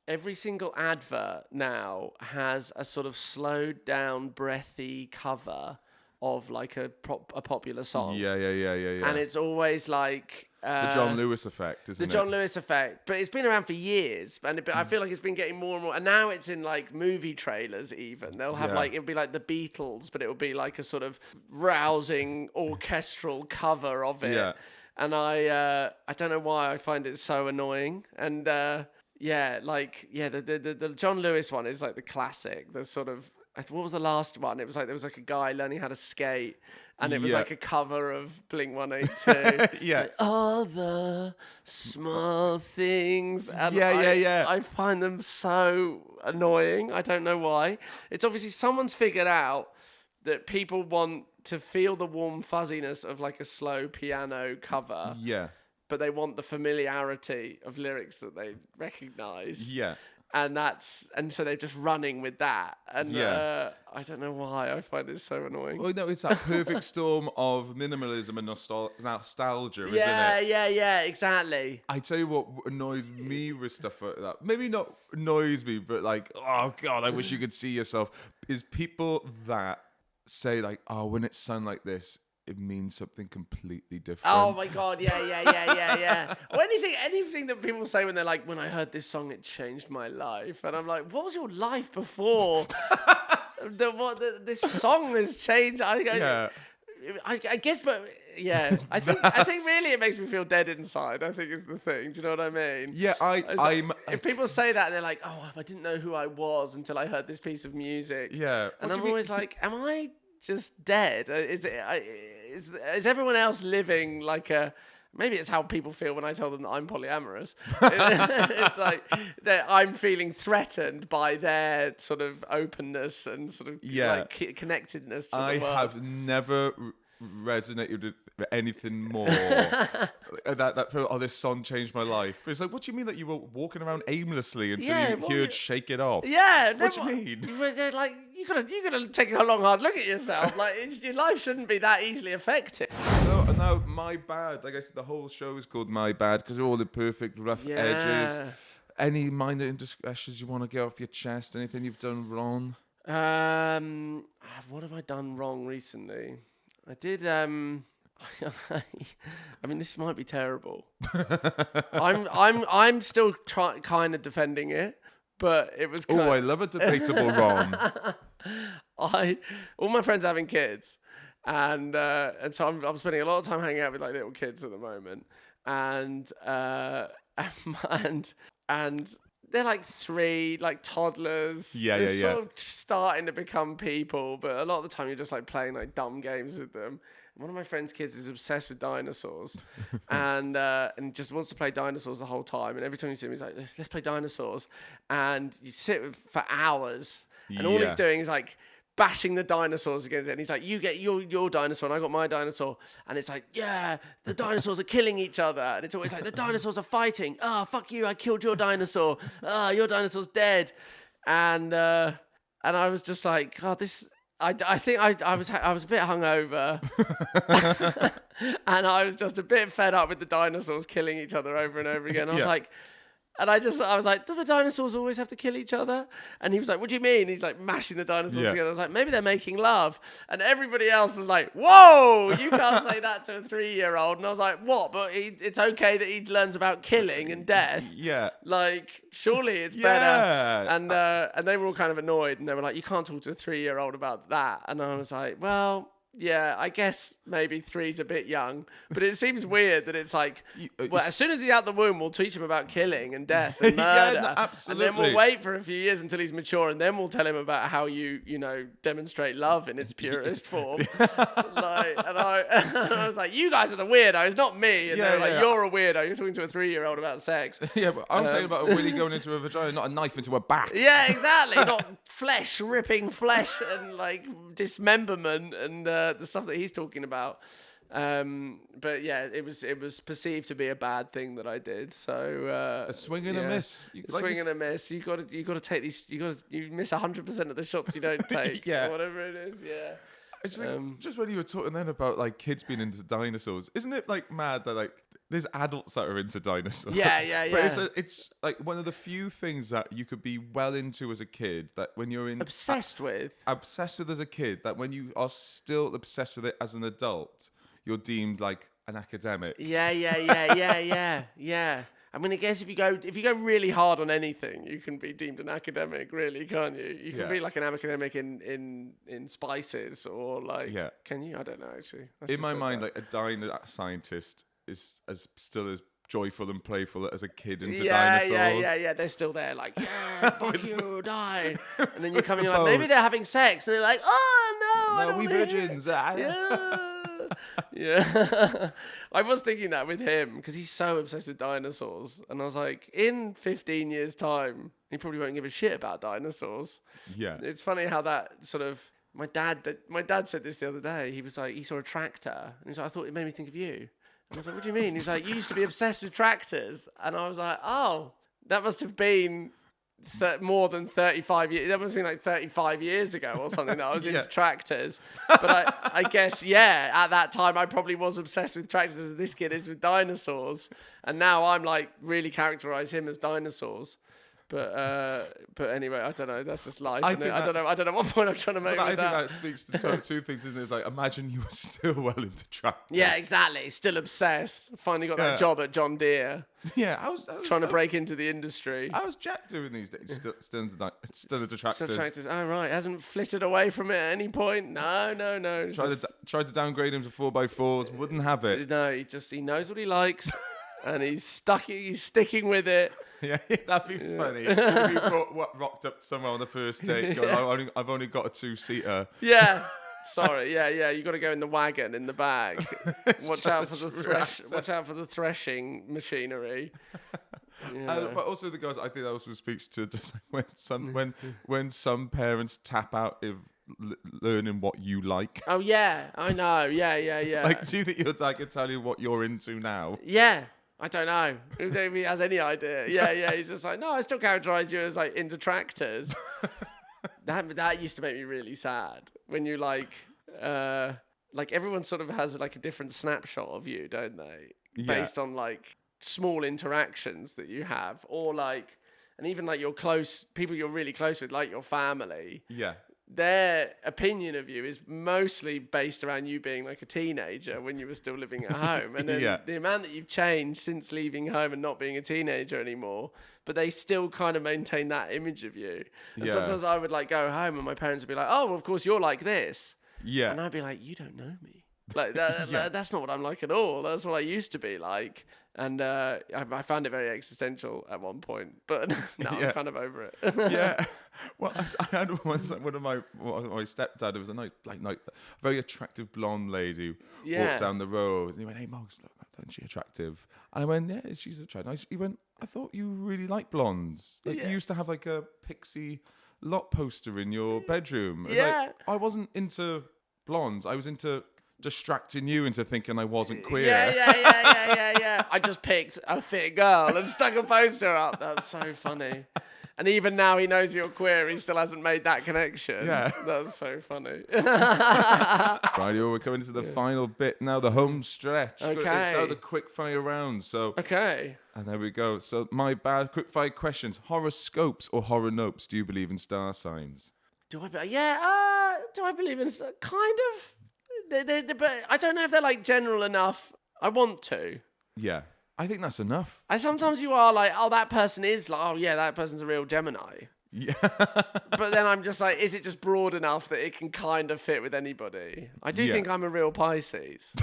every single advert now has a sort of slowed down, breathy cover of like a popular song. Yeah. And it's always like the John Lewis effect, isn't it? The John Lewis effect, but it's been around for years, but I feel like it's been getting more and more. And now it's in like movie trailers. Even they'll have like it'll be like the Beatles, but it will be like a sort of rousing orchestral cover of it. Yeah. And I don't know why I find it so annoying. And the John Lewis one is like the classic. The sort of what was the last one? It was like there was like a guy learning how to skate, and it was like a cover of Blink-182. Yeah. Like, all the small things. And I find them so annoying. I don't know why. It's obviously someone's figured out that people want to feel the warm fuzziness of like a slow piano cover. Yeah. But they want the familiarity of lyrics that they recognize. Yeah. and so they're just running with that, and I don't know why I find it so annoying. Well, no, it's that perfect storm of minimalism and nostalgia, isn't it? Yeah, exactly. I tell you what annoys me with stuff like that. Maybe not annoys me, but like, oh God, I wish you could see yourself. Is people that say like, oh, when it's sun like this, it means something completely different. Oh my God, yeah. Or anything that people say when they're like, when I heard this song, it changed my life. And I'm like, what was your life before? This song has changed. I guess, but yeah, I think really it makes me feel dead inside. I think is the thing. Do you know what I mean? Yeah, if people say that and they're like, oh, I didn't know who I was until I heard this piece of music. Yeah, and I'm always like, am I just dead? Is everyone else living like a? Maybe it's how people feel when I tell them that I'm polyamorous. It's like I'm feeling threatened by their sort of openness and sort of like connectedness to the world. I have never resonated with anything more. This song changed my life. It's like, what do you mean that you were walking around aimlessly until you heard "Shake It Off"? Yeah, what do you mean? Like you gotta take a long hard look at yourself. Like your life shouldn't be that easily affected. So now, My Bad. Like I said, the whole show is called My Bad because of all the perfect rough edges. Any minor indiscretions you want to get off your chest? Anything you've done wrong? What have I done wrong recently? I did. I mean, this might be terrible. I'm still kind of defending it, but it was. I love a debatable wrong. All my friends are having kids, and so I'm spending a lot of time hanging out with like little kids at the moment, and they're like 3, like toddlers. Yeah. Sort of starting to become people, but a lot of the time you're just like playing like dumb games with them. And one of my friend's kids is obsessed with dinosaurs, and just wants to play dinosaurs the whole time. And every time you see him, he's like, "Let's play dinosaurs," and you sit for hours, and all he's doing is like bashing the dinosaurs against it. And he's like, you get your dinosaur and I got my dinosaur. And it's like, yeah, the dinosaurs are killing each other. And it's always like, the dinosaurs are fighting. Oh, fuck you, I killed your dinosaur. Oh, your dinosaur's dead. And I was just like, God, this... I think I was a bit hungover, and I was just a bit fed up with the dinosaurs killing each other over and over again. I was like... And I was like, do the dinosaurs always have to kill each other? And he was like, what do you mean? He's like mashing the dinosaurs together. I was like, maybe they're making love. And everybody else was like, whoa, you can't say that to a 3-year-old. And I was like, what? But it's okay that he learns about killing and death. Yeah. Like, surely it's better. And they were all kind of annoyed. And they were like, you can't talk to a 3-year-old about that. And I was like, well... Yeah, I guess maybe 3's a bit young, but it seems weird that it's like, well, as soon as he's out the womb, we'll teach him about killing and death and murder. No, absolutely. And then we'll wait for a few years until he's mature, and then we'll tell him about how you demonstrate love in its purest form. And I was like, you guys are the weirdos, not me. And they were like, you're a weirdo. You're talking to a 3-year-old about sex. Yeah, but I'm talking about a willy going into a vagina, not a knife into a back. Yeah, exactly. Not flesh, ripping flesh and like dismemberment and the stuff that he's talking about. But yeah, it was perceived to be a bad thing that I did. So a swing and a miss. Swing and a miss. You got to take these. You miss 100% of the shots you don't take. Or whatever it is. Yeah. It's like, just when you were talking then about like kids being into dinosaurs, isn't it like mad that like there's adults that are into dinosaurs? Yeah. But it's like one of the few things that you could be well into as a kid, that when you're obsessed with as a kid, that when you are still obsessed with it as an adult, you're deemed like an academic. Yeah. I mean, I guess if you go really hard on anything, you can be deemed an academic, really, can't you? You can be like an academic in spices, or like, can you? I don't know, actually. In my mind, like a dino scientist is still as joyful and playful as a kid into dinosaurs. Yeah. They're still there, like, fuck you, die. And then you come and you're like, maybe they're having sex, and they're like, oh no, we virgins. Yeah. I was thinking that with him because he's so obsessed with dinosaurs, and I was like, in 15 years time he probably won't give a shit about dinosaurs. It's funny how that sort of my dad said this the other day. He was like, he saw a tractor and he was like, I thought it made me think of you. And I was like, what do you mean? He was like, you used to be obsessed with tractors. And I was like, oh, that must have been more than 35 years. That must have been like 35 years ago or something that I was into tractors. But I guess, at that time I probably was obsessed with tractors as this kid is with dinosaurs. And now I'm like really characterize him as dinosaurs. But anyway, I don't know. That's just life. I don't know what point I'm trying to make. I think that speaks to two things, isn't it? Like, imagine you were still well into tractors. Yeah, exactly. Still obsessed. Finally got that job at John Deere. Yeah, I was trying to break into the industry. I was Jack doing these days. Still into tractors. Still tractors. Oh right, hasn't flitted away from it at any point. No. Tried to downgrade him to 4x4s. Wouldn't have it. No, he knows what he likes, and he's sticking with it. Yeah, that'd be funny. If you rocked up somewhere on the first date, going, I've only got a 2-seater. Yeah. Sorry. Yeah. You got to go in the wagon in the back. Watch out for the threshing machinery. Yeah. But also the guys, I think that also speaks to just like when some parents tap out of learning what you like. Oh yeah, I know. Yeah. Like, do you think your dad can tell you what you're into now? Yeah. I don't know if he has any idea. Yeah. He's just like, no, I still characterize you as like into tractors. That used to make me really sad when you like everyone sort of has like a different snapshot of you, don't they? Based on like small interactions that you have, or like, and even like your people you're really close with, like your family. Yeah. Their opinion of you is mostly based around you being like a teenager when you were still living at home. And then the amount that you've changed since leaving home and not being a teenager anymore, but they still kind of maintain that image of you. And sometimes I would like go home and my parents would be like, oh, well, of course you're like this. Yeah. And I'd be like, you don't know me. Like that's not what I'm like at all. That's what I used to be like. And I found it very existential at one point, but now I'm kind of over it. Yeah. Well, I had one of my stepdad. It was a very attractive blonde lady walked down the road, and he went, "Hey, Moggs, look, isn't she attractive?" And I went, "Yeah, she's attractive." He went, "I thought you really liked blondes. Like you used to have like a Pixie lot poster in your bedroom." Like, I wasn't into blondes. I was into distracting you into thinking I wasn't queer. Yeah. I just picked a fit girl and stuck a poster up. That's so funny. And even now he knows you're queer, he still hasn't made that connection. Yeah. That's so funny. Right, we're coming to the final bit now, the home stretch. Okay. It's now the quick fire round. So And there we go. So my bad quick fire questions. Horoscopes or horror nopes? Do you believe in star signs? Do I believe in kind of? But I don't know if they're like general enough. I want to. Yeah, I think that's enough. Sometimes you are like, oh, that person is like, oh yeah, that person's a real Gemini. Yeah. But then I'm just like, is it just broad enough that it can kind of fit with anybody? I do think I'm a real Pisces.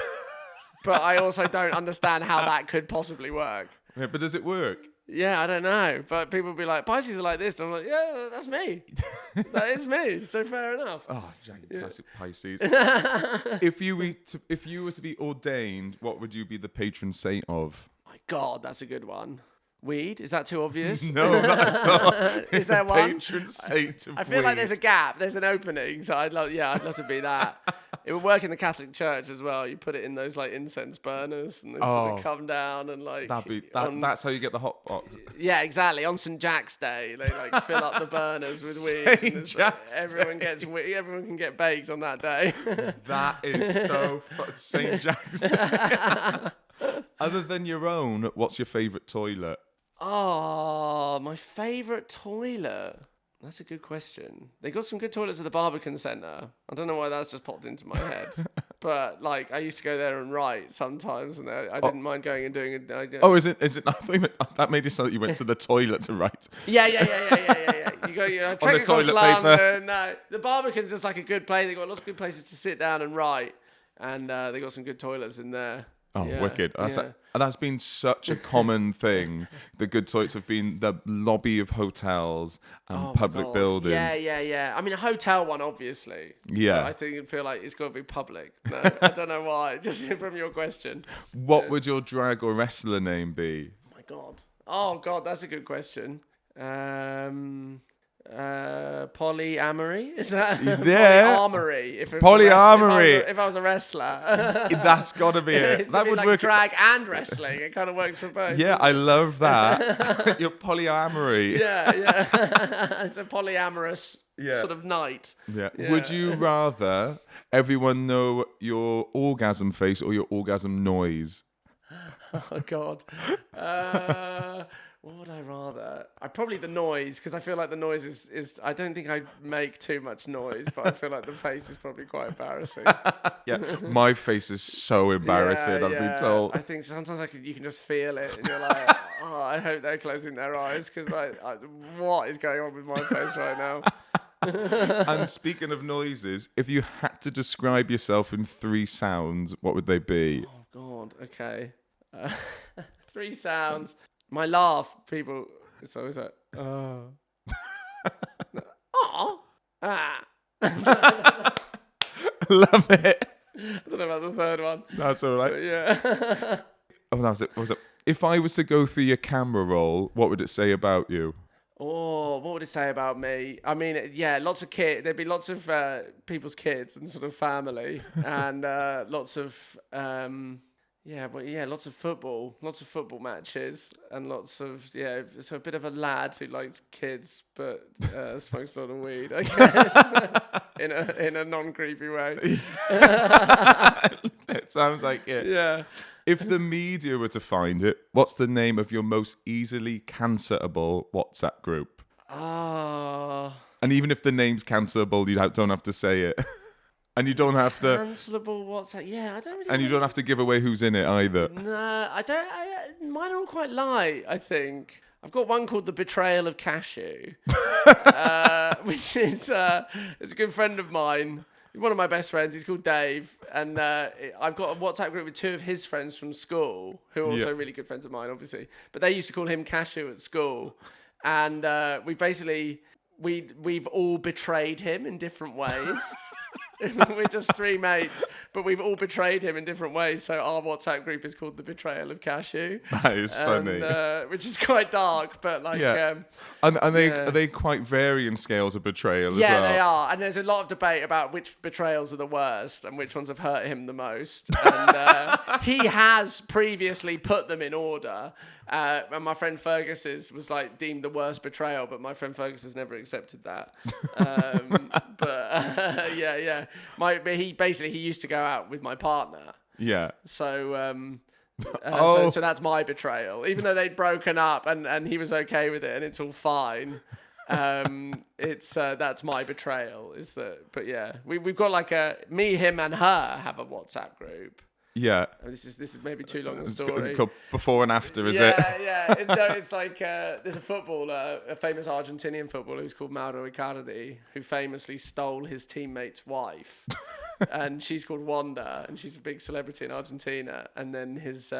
But I also don't understand how that could possibly work. Yeah, but does it work? Yeah, I don't know. But people will be like, Pisces are like this. And I'm like, yeah, that's me. That is me. So fair enough. Oh, classic Pisces. If you were to be ordained, what would you be the patron saint of? My God, that's a good one. Weed? Is that too obvious? No, not at all. Is there one? Patron saint of I feel like there's a gap. There's an opening. So I'd love to be that. It would work in the Catholic Church as well. You put it in those like incense burners and they sort of come down and like. That's how you get the hot box. Yeah, exactly. On St. Jack's Day, they like fill up the burners with weed. St. Jack's everyone can get baked on that day. That is so St. Jack's Day. Other than your own, what's your favourite toilet? Oh, my favourite toilet. That's a good question. They got some good toilets at the Barbican Centre. I don't know why that's just popped into my head. But like, I used to go there and write sometimes, and I didn't mind going and doing it. Is it? That made it sound that you went to the toilet to write. Yeah. You go, trek across London. No, the Barbican's just like a good place. They got lots of good places to sit down and write, and they got some good toilets in there. Oh, yeah, wicked. That's been such a common thing. The good toilets have been the lobby of hotels and public buildings. Yeah. I mean, a hotel one, obviously. Yeah. But I feel like it's got to be public. No, I don't know why. Just from your question. What would your drag or wrestler name be? Oh, my God. Oh, God, that's a good question. Polyamory? Is that Yeah. polyamory? Polyamory. If I was a wrestler. That's gotta be it. That would like work. drag and wrestling. It kind of works for both. Yeah, I love that. Your polyamory. Yeah. It's a polyamorous sort of night. Yeah. Would you rather everyone know your orgasm face or your orgasm noise? Oh God. What would I rather? Probably the noise, because I feel like the noise is. I don't think I make too much noise, but I feel like the face is probably quite embarrassing. Yeah, my face is so embarrassing. I've been told. I think sometimes you can just feel it, and you're like, oh, I hope they're closing their eyes, because what is going on with my face right now? And speaking of noises, if you had to describe yourself in 3 sounds, what would they be? Oh God. Okay. 3 sounds. My laugh, people. So is that? Oh. Love it. I don't know about the third one. That's all right. But yeah. Oh, that was it. What was it? If I was to go through your camera roll, what would it say about you? Oh, what would it say about me? I mean, yeah, lots of kids. There'd be lots of people's kids and sort of family, and lots of lots of football matches, and lots of so a bit of a lad who likes kids but smokes a lot of weed, I guess, in a non-creepy way. It sounds like it. Yeah. If the media were to find it, what's the name of your most easily cancerable WhatsApp group? And even if the name's cancerable, you don't have to say it. And you don't have to... Cancelable WhatsApp. Yeah, I don't really... And you don't have to give away who's in it either. No, I don't... mine are all quite light, I think. I've got one called The Betrayal of Cashew, which is... it's a good friend of mine. One of my best friends, he's called Dave, and I've got a WhatsApp group with 2 of his friends from school, who are also really good friends of mine, obviously. But they used to call him Cashew at school, and we've all betrayed him in different ways. We're just 3 mates, but we've all betrayed him in different ways. So our WhatsApp group is called The Betrayal of Cashew. That is funny. Which is quite dark, but like... Yeah. Are they quite varying scales of betrayal as well? Yeah, they are. And there's a lot of debate about which betrayals are the worst and which ones have hurt him the most. And he has previously put them in order. And my friend Fergus's was like deemed the worst betrayal, but my friend Fergus has never accepted that. But he used to go out with my partner. Yeah. So so that's my betrayal. Even though they'd broken up and he was okay with it and it's all fine. That's my betrayal. But yeah, we've got like me, him, and her have a WhatsApp group. Yeah. This is maybe too long a story. It's called before and after, is it? Yeah. It's like there's a footballer, a famous Argentinian footballer who's called Mauro Icardi, who famously stole his teammate's wife. And she's called Wanda, and she's a big celebrity in Argentina. And then his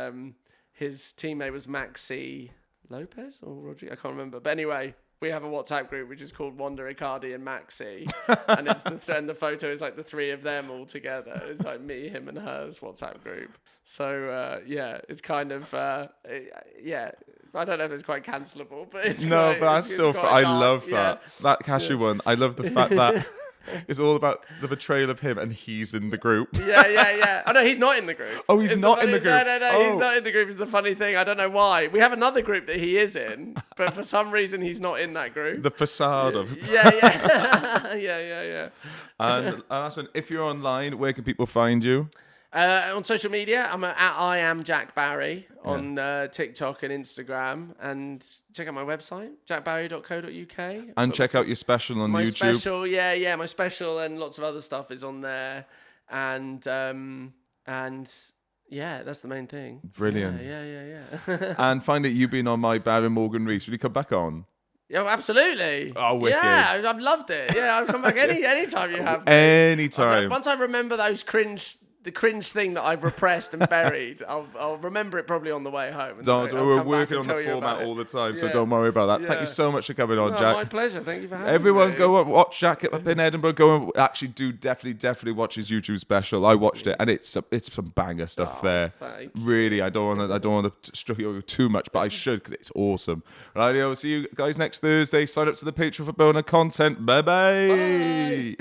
teammate was Maxi Lopez or Rodriguez, I can't remember. But anyway, we have a WhatsApp group which is called Wanda, Icardi, and Maxi, and and the photo is like the 3 of them all together. It's like me, him, and her's WhatsApp group. So it's kind of I don't know if it's quite cancelable, but it's but that's still. I love that Cashew one. I love the fact that. It's all about the betrayal of him, and he's in the group. Yeah. Oh, no, he's not in the group. Oh, he's not in the group? No, he's not in the group is the funny thing. I don't know why. We have another group that he is in, but for some reason he's not in that group. The facade of... Yeah. And last one, if you're online, where can people find you? On social media, I'm at I am Jack Barry on TikTok and Instagram, and check out my website, jackbarry.co.uk. And check out your special on YouTube. My special, my special and lots of other stuff is on there, and that's the main thing. Brilliant. Yeah. And find out you've been on My Bad with Morgan Rees. Will you come back on? Yeah, absolutely. Oh, wicked. Yeah, I've loved it. Yeah, I'll come back anytime you have me. Anytime. Once I remember those cringe the cringe thing that I've repressed and buried, I'll remember it probably on the way home. We're working on the format all the time, so don't worry about that. Yeah. Thank you so much for coming on, Jack. My pleasure. Thank you for having Everyone me. go and watch Jack up in Edinburgh. Go and actually definitely watch his YouTube special. I watched it, and it's some banger stuff there. Really, I don't want to struck you too much, but I should because it's awesome. Right, I'll see you guys next Thursday. Sign up to the Patreon for bonus content. Bye.